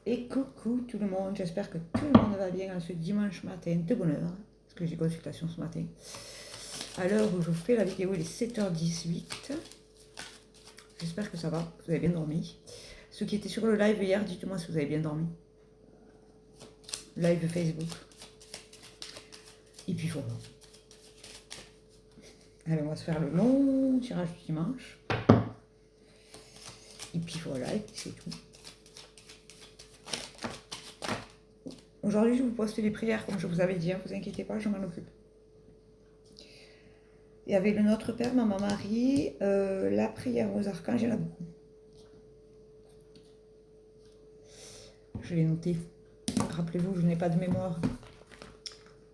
Et coucou tout le monde, j'espère que tout le monde va bien en ce dimanche matin de bonne heure, parce que j'ai consultation ce matin. À l'heure où je fais la vidéo, il est 7h18. J'espère que ça va, vous avez bien dormi. Ceux qui étaient sur le live hier, dites-moi si vous avez bien dormi. Live Facebook. Et puis voilà. Allez, on va se faire le long tirage du dimanche. Et puis voilà, et puis c'est tout. Aujourd'hui, je vous poste les prières, comme je vous avais dit, ne vous inquiétez pas, je m'en occupe. Et avec le Notre Père, Maman Marie, la prière aux archanges, il y en a beaucoup. Je l'ai noté. Rappelez-vous, je n'ai pas de mémoire.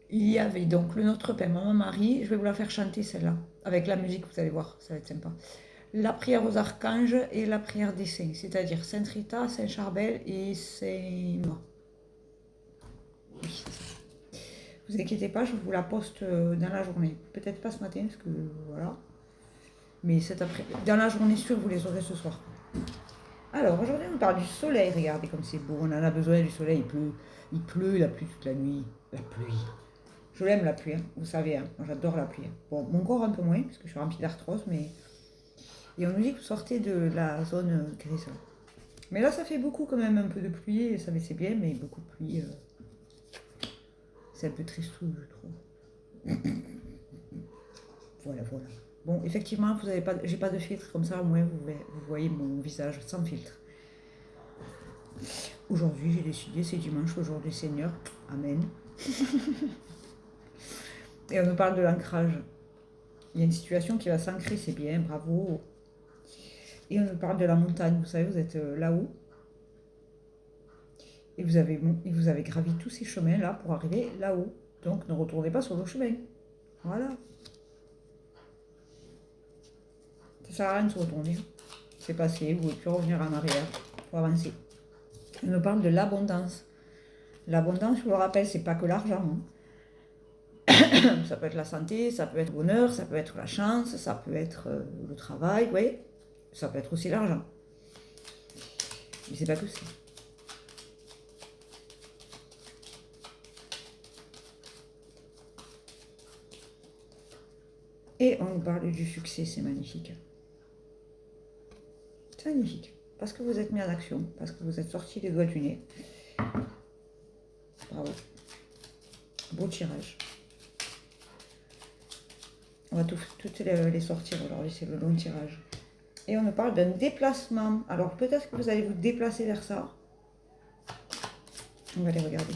Il y avait donc le Notre Père, Maman Marie. Je vais vous la faire chanter celle-là. Avec la musique, vous allez voir, ça va être sympa. La prière aux archanges et la prière des saints, c'est-à-dire Sainte Rita, Saint Charbel et Saint Moi. Oui, c'est ça. Vous inquiétez pas, je vous la poste dans la journée. Peut-être pas ce matin, parce que voilà. Mais cet après, dans la journée sûre, vous les aurez ce soir. Alors, aujourd'hui, on parle du soleil. Regardez comme c'est beau. On en a besoin du soleil. Il pleut la pluie toute la nuit. La pluie. Je l'aime la pluie, hein. Vous savez, hein. Moi j'adore la pluie. Bon, mon corps un peu moins, parce que je suis remplie d'arthrose, mais... Et on nous dit que vous sortez de la zone grise. Mais là, ça fait beaucoup quand même, un peu de pluie, et ça c'est bien, mais beaucoup de pluie... C'est un peu tristou, je trouve. Voilà, voilà. Bon, effectivement, j'ai pas de filtre, comme ça, au moins, vous voyez mon visage sans filtre. Aujourd'hui, j'ai décidé, c'est dimanche, le jour du Seigneur. Amen. Et on nous parle de l'ancrage. Il y a une situation qui va s'ancrer, c'est bien, bravo. Et on nous parle de la montagne, vous savez, vous êtes là-haut. Et vous avez gravi tous ces chemins-là pour arriver là-haut. Donc, ne retournez pas sur vos chemins. Voilà. Ça sert à rien de se retourner. C'est passé, vous ne pouvez plus revenir en arrière pour avancer. On nous parle de l'abondance. L'abondance, je vous le rappelle, c'est pas que l'argent. Hein. Ça peut être la santé, ça peut être le bonheur, ça peut être la chance, ça peut être le travail, vous voyez. Ça peut être aussi l'argent. Mais c'est pas que ça. Et on nous parle du succès, c'est magnifique. C'est magnifique. Parce que vous êtes mis en action, parce que vous êtes sorti les doigts du nez. Bravo. Beau tirage. On va toutes les sortir aujourd'hui, c'est le long tirage. Et on nous parle d'un déplacement. Alors peut-être que vous allez vous déplacer vers ça. On va aller regarder.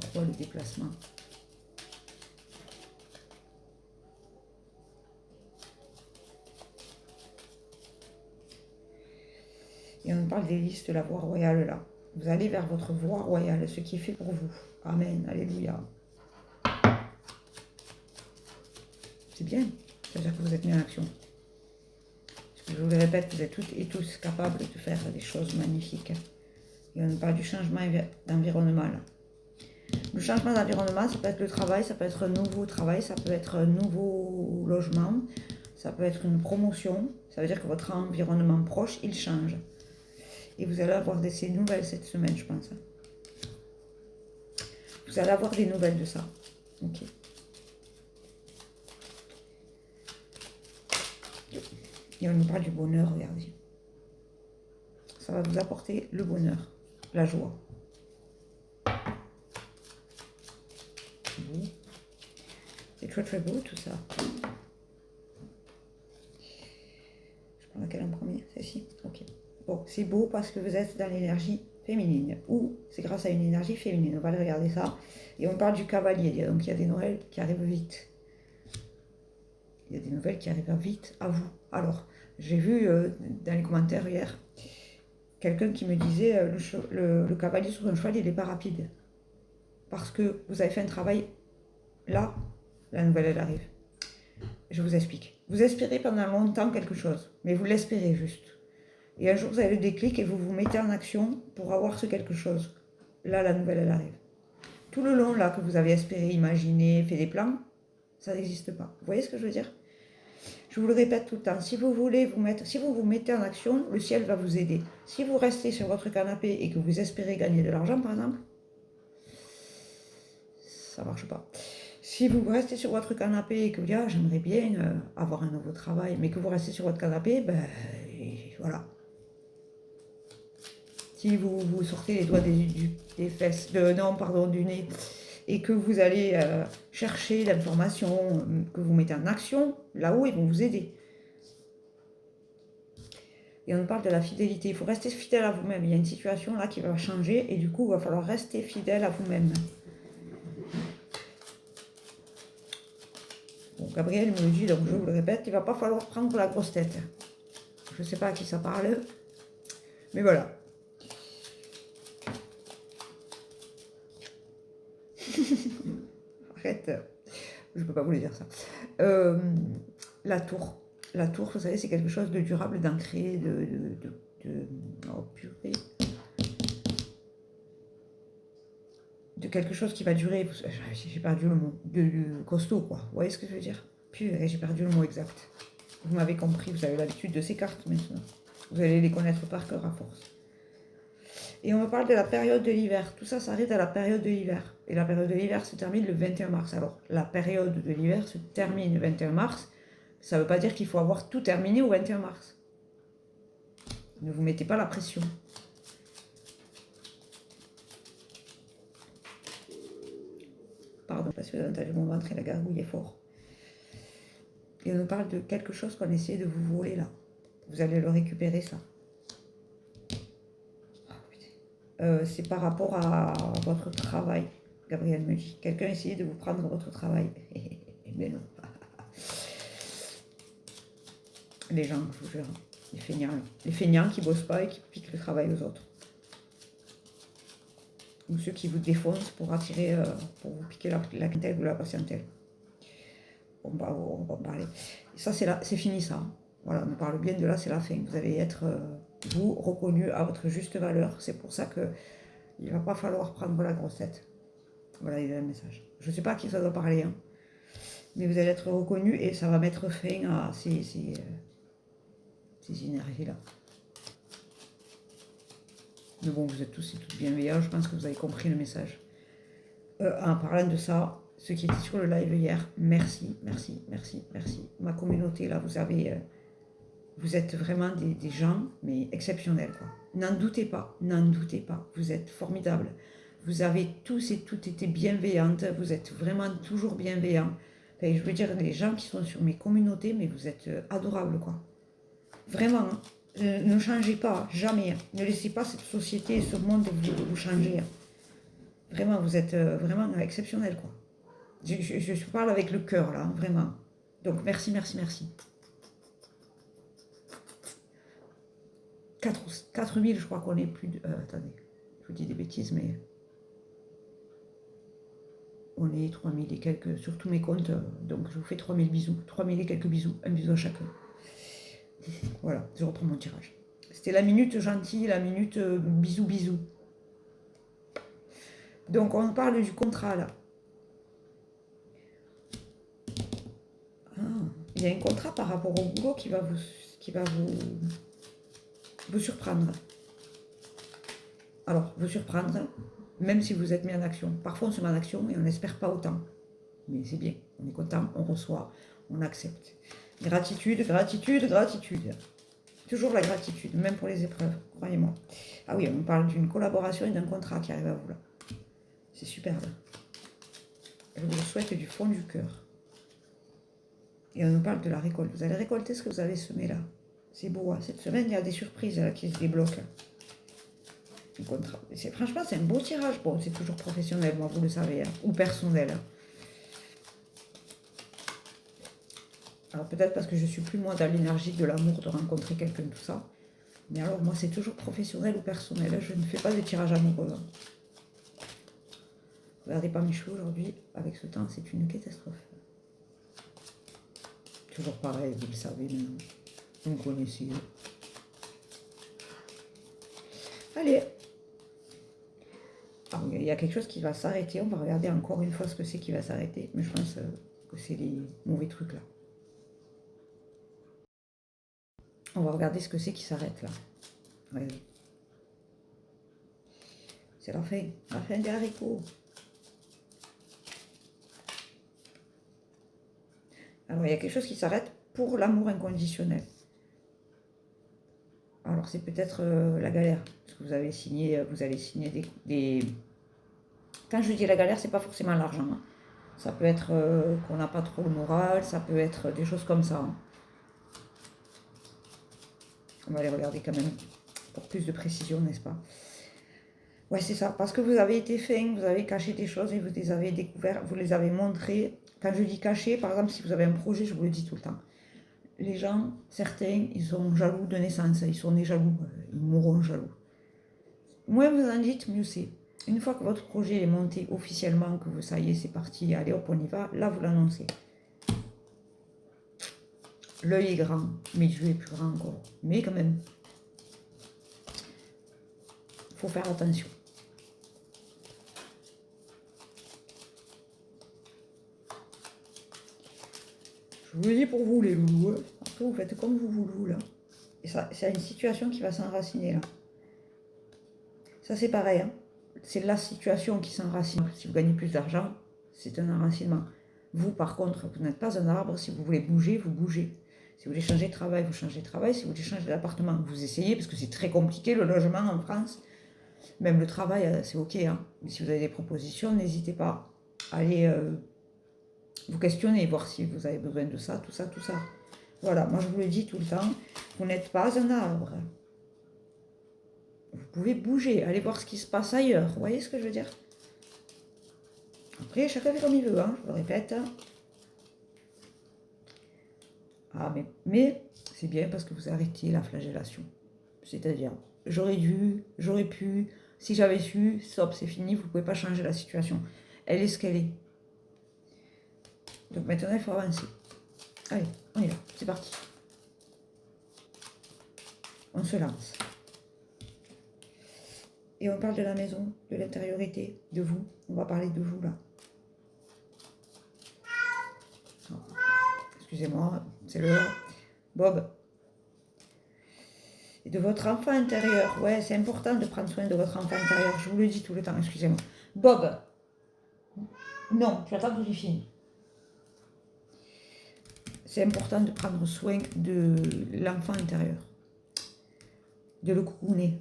Pourquoi le déplacement ? Et on nous parle des listes de la voie royale là. Vous allez vers votre voie royale, ce qui est fait pour vous. Amen, alléluia. C'est bien, c'est-à-dire que vous êtes mis en action. Je vous le répète, vous êtes toutes et tous capables de faire des choses magnifiques. Et on nous parle du changement d'environnement là. Le changement d'environnement, ça peut être le travail, ça peut être un nouveau travail, ça peut être un nouveau logement, ça peut être une promotion. Ça veut dire que votre environnement proche, il change. Et vous allez avoir ces nouvelles cette semaine, je pense. Vous allez avoir des nouvelles de ça. Ok. Et on nous parle du bonheur, regardez. Ça va vous apporter le bonheur, la joie. C'est très très beau tout ça. Je prends laquelle en premier? Celle-ci? Ok. Bon, c'est beau parce que vous êtes dans l'énergie féminine. Ou c'est grâce à une énergie féminine. On va aller regarder ça. Et on parle du cavalier. Donc il y a des nouvelles qui arrivent vite. Il y a des nouvelles qui arrivent vite à vous. Alors, j'ai vu dans les commentaires hier quelqu'un qui me disait le cavalier sur un cheval, il n'est pas rapide. Parce que vous avez fait un travail là, la nouvelle elle arrive. Je vous explique. Vous espérez pendant longtemps quelque chose, mais vous l'espérez juste. Et un jour, vous avez le déclic et vous vous mettez en action pour avoir ce quelque chose. Là, la nouvelle, elle arrive. Tout le long, là, que vous avez espéré, imaginé, fait des plans, ça n'existe pas. Vous voyez ce que je veux dire? Je vous le répète tout le temps, si vous voulez vous mettre, si vous vous mettez en action, le ciel va vous aider. Si vous restez sur votre canapé et que vous espérez gagner de l'argent, par exemple, ça marche pas. Si vous restez sur votre canapé et que vous dites, ah, j'aimerais bien avoir un nouveau travail, mais que vous restez sur votre canapé, ben voilà. Si vous sortez les doigts des fesses, non, pardon, du nez, et que vous allez chercher l'information, que vous mettez en action, là-haut, ils vont vous aider. Et on parle de la fidélité. Il faut rester fidèle à vous-même. Il y a une situation là qui va changer et du coup, il va falloir rester fidèle à vous-même. Bon, Gabriel me dit, donc je vous le répète, il ne va pas falloir prendre la grosse tête. Je ne sais pas à qui ça parle, mais voilà. Arrête, je ne peux pas vous le dire ça. La tour. La tour, vous savez, c'est quelque chose de durable, d'ancré, oh purée. De quelque chose qui va durer, j'ai perdu le mot, de costaud, quoi. Vous voyez ce que je veux dire? Purée, j'ai perdu le mot exact. Vous m'avez compris, vous avez l'habitude de ces cartes maintenant. Vous allez les connaître par cœur à force. Et on me parle de la période de l'hiver. Tout ça s'arrête à la période de l'hiver. Et la période de l'hiver se termine le 21 mars. Alors, la période de l'hiver se termine le 21 mars. Ça ne veut pas dire qu'il faut avoir tout terminé au 21 mars. Ne vous mettez pas la pression. Pardon, parce que vous avez entendu mon ventre et la gargouille est fort. Et on nous parle de quelque chose qu'on essaie de vous voler là. Vous allez le récupérer, ça. C'est par rapport à votre travail, Gabriel me dit. Quelqu'un essayait de vous prendre votre travail. Mais non. Les gens, je vous jure. Les feignants. Les feignants qui ne bossent pas et qui piquent le travail aux autres. Ou ceux qui vous défoncent pour attirer, pour vous piquer la clientèle ou la patientèle. On va en parler. Et ça, c'est fini, ça. Voilà, on nous parle bien de là, c'est la fin. Vous allez être, vous, reconnu à votre juste valeur. C'est pour ça qu'il ne va pas falloir prendre la grosse tête. Voilà, il y a un message. Je ne sais pas à qui ça doit parler, hein, mais vous allez être reconnu et ça va mettre fin à ces énergies-là. Mais bon, vous êtes tous et toutes bienveillants, je pense que vous avez compris le message. En parlant de ça, ceux qui étaient sur le live hier, merci, merci, merci, merci. Ma communauté, là, vous êtes vraiment des gens, mais exceptionnels, quoi. N'en doutez pas, vous êtes formidables. Vous avez tous et toutes été bienveillantes, vous êtes vraiment toujours bienveillants. Enfin, je veux dire, les gens qui sont sur mes communautés, mais vous êtes adorables, quoi. Vraiment, hein. Ne changez pas, jamais. Ne laissez pas cette société et ce monde vous changer. Vraiment, vous êtes vraiment exceptionnels, quoi. Je parle avec le cœur, là, hein, vraiment. Donc, merci, merci, merci. 4000, je crois qu'on est plus de... attendez, je vous dis des bêtises, mais... On est 3000 et quelques sur tous mes comptes, donc je vous fais 3000 bisous. 3000 et quelques bisous, un bisou à chacun. Voilà, je reprends mon tirage. C'était la minute gentille, la minute bisous bisous. Donc on parle du contrat là. Ah, il y a un contrat par rapport au boulot qui va vous surprendre. Alors, vous surprendre, même si vous êtes mis en action. Parfois on se met en action et on n'espère pas autant. Mais c'est bien, on est content, on reçoit, on accepte. Gratitude, gratitude, gratitude. Toujours la gratitude, même pour les épreuves, croyez-moi. Ah oui, on parle d'une collaboration et d'un contrat qui arrive à vous là. C'est superbe. Je vous le souhaite du fond du cœur. Et on nous parle de la récolte. Vous allez récolter ce que vous avez semé là. C'est beau, hein. Cette semaine, il y a des surprises là, qui se débloquent. Franchement, c'est un beau tirage. Bon, c'est toujours professionnel, moi, vous le savez, hein, ou personnel. Alors peut-être parce que je suis plus moi dans l'énergie de l'amour, de rencontrer quelqu'un, tout ça. Mais alors moi c'est toujours professionnel ou personnel. Je ne fais pas de tirage amoureux. Regardez pas mes cheveux aujourd'hui, avec ce temps, c'est une catastrophe. Toujours pareil, vous le savez maintenant. Vous me connaissez. Allez. Alors, il y a quelque chose qui va s'arrêter. On va regarder encore une fois ce que c'est qui va s'arrêter. Mais je pense que c'est les mauvais trucs là. On va regarder ce que c'est qui s'arrête là. Ouais. C'est la fin des haricots. Alors, il y a quelque chose qui s'arrête pour l'amour inconditionnel. Alors, c'est peut-être la galère. Parce que vous allez signer des... Quand je dis la galère, c'est pas forcément l'argent. Hein. Ça peut être qu'on n'a pas trop le moral, ça peut être des choses comme ça. Hein. On va aller regarder quand même pour plus de précision, n'est-ce pas? Ouais, c'est ça. Parce que vous avez été fin, vous avez caché des choses et vous les avez découvertes, vous les avez montrées. Quand je dis caché, par exemple, si vous avez un projet, je vous le dis tout le temps. Les gens, certains, ils sont jaloux de naissance, ils sont nés jaloux, ils mourront jaloux. Moins vous en dites, mieux c'est. Une fois que votre projet est monté officiellement, que vous, ça y est, c'est parti, allez hop, on y va, là vous l'annoncez. L'œil est grand, mais Dieu est plus grand encore. Mais quand même, il faut faire attention. Je vous le dis pour vous les loulous, hein. Après vous faites comme vous voulez là. Et ça, c'est une situation qui va s'enraciner là. Ça c'est pareil, hein. C'est la situation qui s'enracine. Si vous gagnez plus d'argent, c'est un enracinement. Vous par contre, vous n'êtes pas un arbre, si vous voulez bouger, vous bougez. Si vous voulez changer de travail, vous changez de travail. Si vous voulez changer d'appartement, vous essayez, parce que c'est très compliqué le logement en France. Même le travail, c'est ok, hein. Mais si vous avez des propositions, n'hésitez pas à aller vous questionner, voir si vous avez besoin de ça, tout ça, tout ça. Voilà, moi je vous le dis tout le temps, vous n'êtes pas un arbre. Vous pouvez bouger, aller voir ce qui se passe ailleurs. Vous voyez ce que je veux dire? Après, chacun fait comme il veut, hein, je le répète. Ah, mais c'est bien parce que vous arrêtez la flagellation. C'est-à-dire, j'aurais dû, j'aurais pu, si j'avais su, stop, c'est fini, vous ne pouvez pas changer la situation. Elle est ce qu'elle est. Donc maintenant, il faut avancer. Allez, on y va, c'est parti. On se lance. Et on parle de la maison, de l'intériorité, de vous. On va parler de vous là. Oh, excusez-moi, c'est l'heure. Bob. Et de votre enfant intérieur. Ouais, c'est important de prendre soin de votre enfant intérieur. Je vous le dis tout le temps, excusez-moi. Bob. Non, tu attends que j'ai fini. C'est important de prendre soin de l'enfant intérieur. De le coucouner.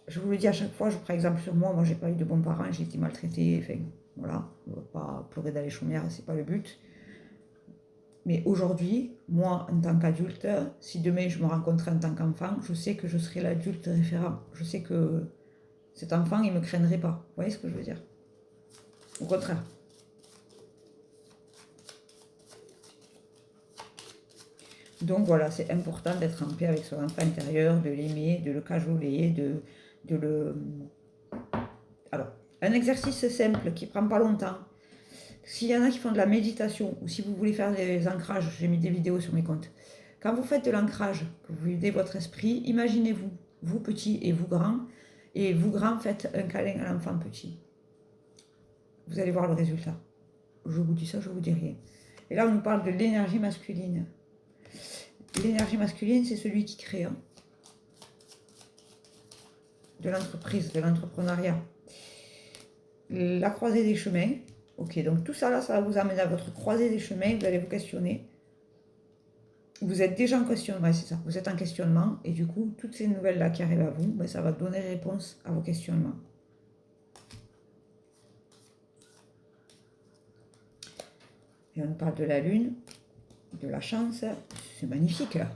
Je vous le dis à chaque fois, je prends exemple sur moi. Moi, j'ai pas eu de bons parents, j'ai été maltraitée. Enfin, voilà, on ne va pas pleurer dans les chaumières, c'est pas le but. Mais aujourd'hui, moi, en tant qu'adulte, si demain je me rencontrais en tant qu'enfant, je sais que je serai l'adulte référent. Je sais que cet enfant, il ne me craindrait pas. Vous voyez ce que je veux dire? Au contraire. Donc voilà, c'est important d'être en paix avec son enfant intérieur, de l'aimer, de le cajoler, de le... Alors, un exercice simple qui ne prend pas longtemps. S'il y en a qui font de la méditation, ou si vous voulez faire des ancrages, j'ai mis des vidéos sur mes comptes. Quand vous faites de l'ancrage, que vous videz votre esprit, imaginez-vous, vous petit et vous grand, faites un câlin à l'enfant petit. Vous allez voir le résultat. Je vous dis ça, je vous dis rien. Et là, on nous parle de l'énergie masculine. L'énergie masculine, c'est celui qui crée, hein, de l'entreprise, de l'entrepreneuriat. La croisée des chemins. Ok, donc tout ça là, ça va vous amener à votre croisée des chemins, vous allez vous questionner. Vous êtes déjà en questionnement, c'est ça, vous êtes en questionnement, et du coup, toutes ces nouvelles-là qui arrivent à vous, ben, ça va donner réponse à vos questionnements. Et on parle de la lune, de la chance, c'est magnifique là.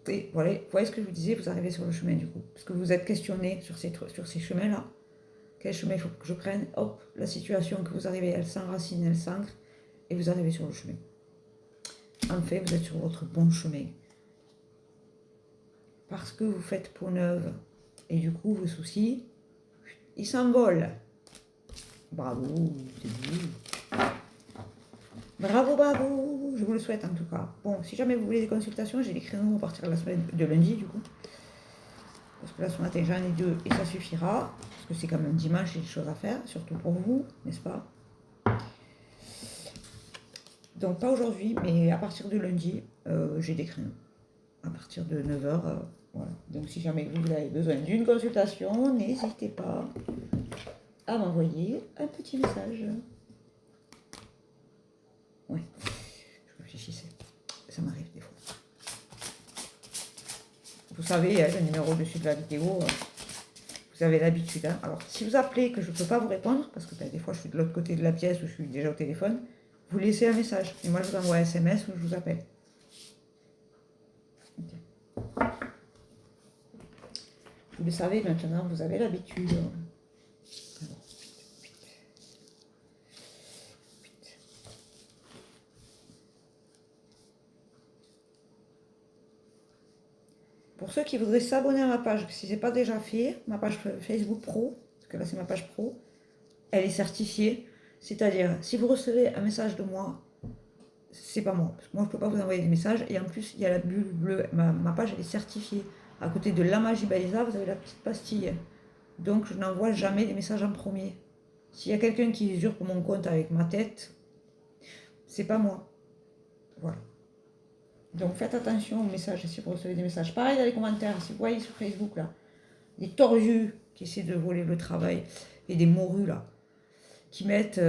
Et voilà, vous voyez ce que je vous disais, vous arrivez sur le chemin du coup, parce que vous êtes questionné sur ces chemins-là. Quel chemin il faut que je prenne? Hop, la situation que vous arrivez, elle s'enracine, elle s'ancre, et vous arrivez sur le chemin. En fait, vous êtes sur votre bon chemin. Parce que vous faites peau neuve, et du coup, vos soucis, ils s'envolent. Bravo, c'est vous. Bravo, bravo, je vous le souhaite en tout cas. Bon, si jamais vous voulez des consultations, j'ai des créneaux à partir de la semaine de lundi du coup. Parce que là ce matin j'en ai 2 et ça suffira. Parce que c'est quand même dimanche, j'ai des choses à faire, surtout pour vous, n'est-ce pas? Donc pas aujourd'hui, mais à partir de lundi, j'ai des créneaux. À partir de 9h, voilà. Donc si jamais vous avez besoin d'une consultation, n'hésitez pas à m'envoyer un petit message. Ouais, je réfléchissais. Ça m'arrive des fois. Vous savez, le numéro au-dessus de la vidéo, vous avez l'habitude. Hein. Alors, si vous appelez que je ne peux pas vous répondre, parce que des fois je suis de l'autre côté de la pièce ou je suis déjà au téléphone, vous laissez un message. Et moi, je vous envoie un SMS ou je vous appelle. Okay. Vous le savez maintenant, vous avez l'habitude. Pour ceux qui voudraient s'abonner à ma page, si ce n'est pas déjà fait, ma page Facebook Pro, parce que là c'est ma page Pro, elle est certifiée. C'est-à-dire, si vous recevez un message de moi, c'est pas moi. Parce que moi, je ne peux pas vous envoyer des messages. Et en plus, il y a la bulle bleue. Ma page, elle est certifiée. À côté de La Magie Baïsa, vous avez la petite pastille. Donc, je n'envoie jamais des messages en premier. S'il y a quelqu'un qui usurpe mon compte avec ma tête, c'est pas moi. Voilà. Donc, faites attention aux messages si vous recevez des messages. Pareil dans les commentaires. Si vous voyez sur Facebook, là, des tordus qui essaient de voler le travail et des morues, là, qui mettent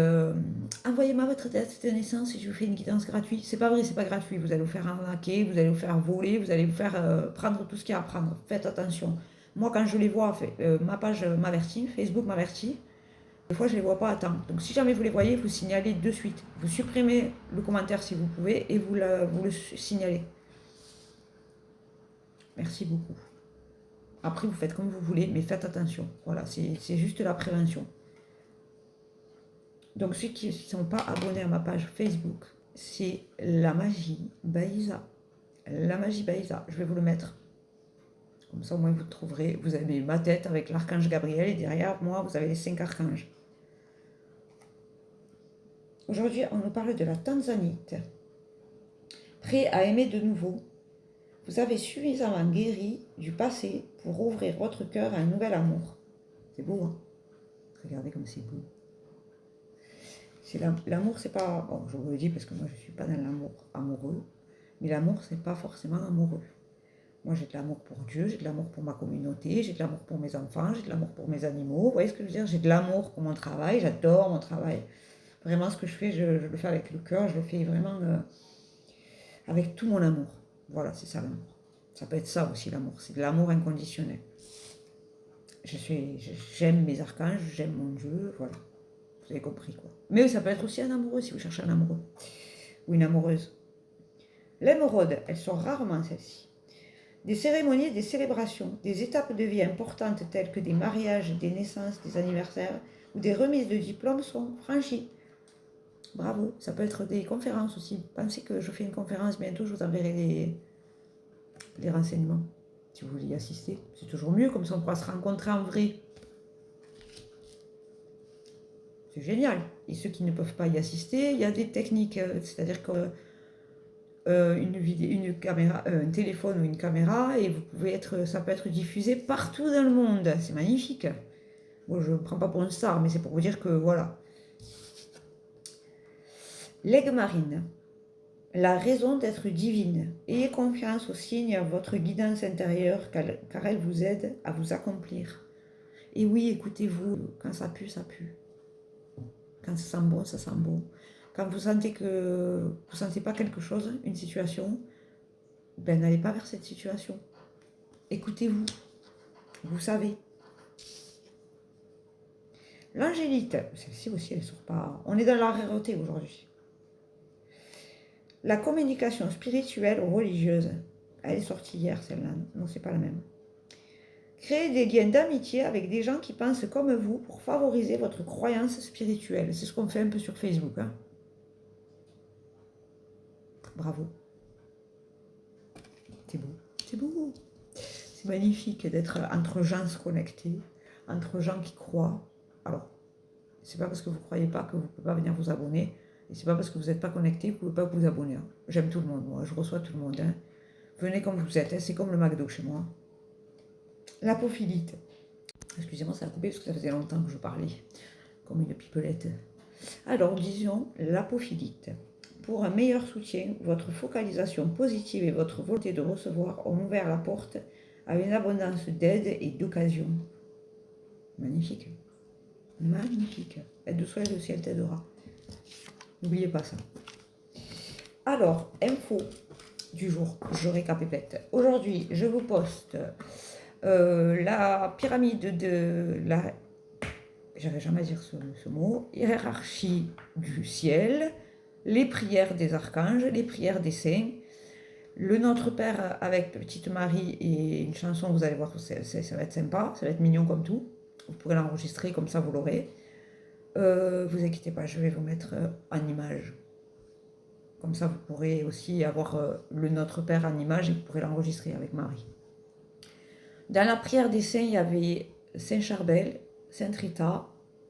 envoyez-moi votre date de naissance et je vous fais une guidance gratuite. C'est pas vrai, c'est pas gratuit. Vous allez vous faire arnaquer, vous allez vous faire voler, vous allez vous faire prendre tout ce qu'il y a à prendre. Faites attention. Moi, quand je les vois, ma page m'avertit, Facebook m'avertit. Des fois, je ne les vois pas à temps. Donc, si jamais vous les voyez, vous signalez de suite. Vous supprimez le commentaire si vous pouvez et vous le signalez. Merci beaucoup. Après, vous faites comme vous voulez, mais faites attention. Voilà, c'est juste la prévention. Donc, ceux qui ne sont pas abonnés à ma page Facebook, c'est La Magie Baïsa. La Magie Baïsa, je vais vous le mettre. Comme ça, au moins, vous le trouverez. Vous avez ma tête avec l'archange Gabriel et derrière moi, vous avez les 5 archanges. Aujourd'hui, on nous parle de la tanzanite. Prêt à aimer de nouveau, vous avez suffisamment guéri du passé pour ouvrir votre cœur à un nouvel amour. C'est beau, hein? Regardez comme c'est beau. L'amour, c'est pas... Bon, je vous le dis parce que moi, je ne suis pas dans l'amour amoureux. Mais l'amour, c'est pas forcément amoureux. Moi, j'ai de l'amour pour Dieu, j'ai de l'amour pour ma communauté, j'ai de l'amour pour mes enfants, j'ai de l'amour pour mes animaux. Vous voyez ce que je veux dire? J'ai de l'amour pour mon travail, j'adore mon travail. Vraiment, ce que je fais, je le fais avec le cœur, je le fais vraiment avec tout mon amour. Voilà, c'est ça l'amour. Ça peut être ça aussi l'amour, c'est de l'amour inconditionnel. J'aime mes archanges, j'aime mon Dieu, voilà. Vous avez compris quoi. Mais ça peut être aussi un amoureux si vous cherchez un amoureux ou une amoureuse. L'émeraude, elles sont rarement celles-ci. Des cérémonies, des célébrations, des étapes de vie importantes telles que des mariages, des naissances, des anniversaires ou des remises de diplômes sont franchies. Bravo, ça peut être des conférences aussi. Pensez que je fais une conférence bientôt, je vous enverrai les renseignements. Si vous voulez y assister, c'est toujours mieux, comme ça on pourra se rencontrer en vrai. C'est génial. Et ceux qui ne peuvent pas y assister, il y a des techniques, c'est-à-dire que une caméra, un téléphone ou une caméra, et ça peut être diffusé partout dans le monde. C'est magnifique. Bon, je ne me prends pas pour une star, mais c'est pour vous dire que voilà. L'aigle marine, la raison d'être divine. Ayez confiance aux signes, à votre guidance intérieure, car elle vous aide à vous accomplir. Et oui, écoutez-vous, quand ça pue, ça pue. Quand ça sent bon, ça sent bon. Quand vous sentez que vous ne sentez pas quelque chose, une situation, ben n'allez pas vers cette situation. Écoutez-vous. Vous savez. L'angélite, celle-ci aussi, elle ne sort pas. On est dans la rareté aujourd'hui. La communication spirituelle ou religieuse. Elle est sortie hier, celle-là. Non, c'est pas la même. Créez des liens d'amitié avec des gens qui pensent comme vous pour favoriser votre croyance spirituelle. C'est ce qu'on fait un peu sur Facebook. Hein. Bravo. C'est beau. C'est beau. C'est magnifique d'être entre gens connectés, entre gens qui croient. Alors, c'est pas parce que vous ne croyez pas que vous ne pouvez pas venir vous abonner. Et c'est pas parce que vous n'êtes pas connecté que vous ne pouvez pas vous abonner. Hein. J'aime tout le monde, moi. Je reçois tout le monde. Hein. Venez comme vous êtes. Hein. C'est comme le McDo chez moi. L'apophilite. Excusez-moi, ça a coupé parce que ça faisait longtemps que je parlais. Comme une pipelette. Alors, disons l'apophilite. pour un meilleur soutien, votre focalisation positive et votre volonté de recevoir ont ouvert la porte à une abondance d'aide et d'occasion. Magnifique. Magnifique. Aide de soi et le ciel t'aidera. N'oubliez pas ça. Alors, info du jour, je récapitule. Aujourd'hui, je vous poste la pyramide de la... J'arrive jamais à dire ce mot. Hiérarchie du ciel, les prières des archanges, les prières des saints, le Notre Père avec Petite Marie et une chanson, vous allez voir que ça va être sympa, ça va être mignon comme tout. Vous pourrez l'enregistrer, comme ça vous l'aurez. Vous inquiétez pas, je vais vous mettre en image. Comme ça, vous pourrez aussi avoir le Notre Père en image et vous pourrez l'enregistrer avec Marie. Dans la prière des saints, il y avait Saint Charbel, Sainte Rita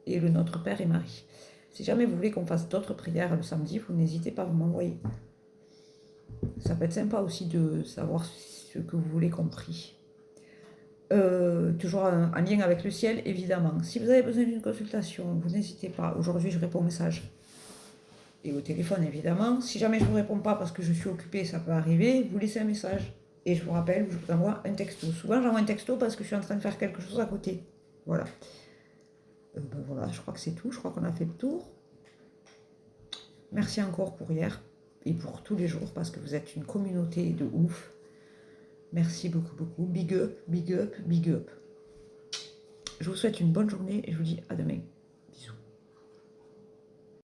et le Notre Père et Marie. Si jamais vous voulez qu'on fasse d'autres prières le samedi, vous n'hésitez pas à vous m'envoyer. Ça peut être sympa aussi de savoir ce que vous voulez compris. Toujours en lien avec le ciel, évidemment. Si vous avez besoin d'une consultation, vous n'hésitez pas. Aujourd'hui, je réponds aux messages. Et au téléphone, évidemment. Si jamais je ne vous réponds pas parce que je suis occupée, ça peut arriver, vous laissez un message. Et je vous rappelle, je vous envoie un texto. Souvent, j'envoie un texto parce que je suis en train de faire quelque chose à côté. Voilà. Voilà, je crois que c'est tout. Je crois qu'on a fait le tour. Merci encore pour hier et pour tous les jours parce que vous êtes une communauté de ouf. Merci beaucoup, beaucoup. Big up, big up, big up. Je vous souhaite une bonne journée et je vous dis à demain.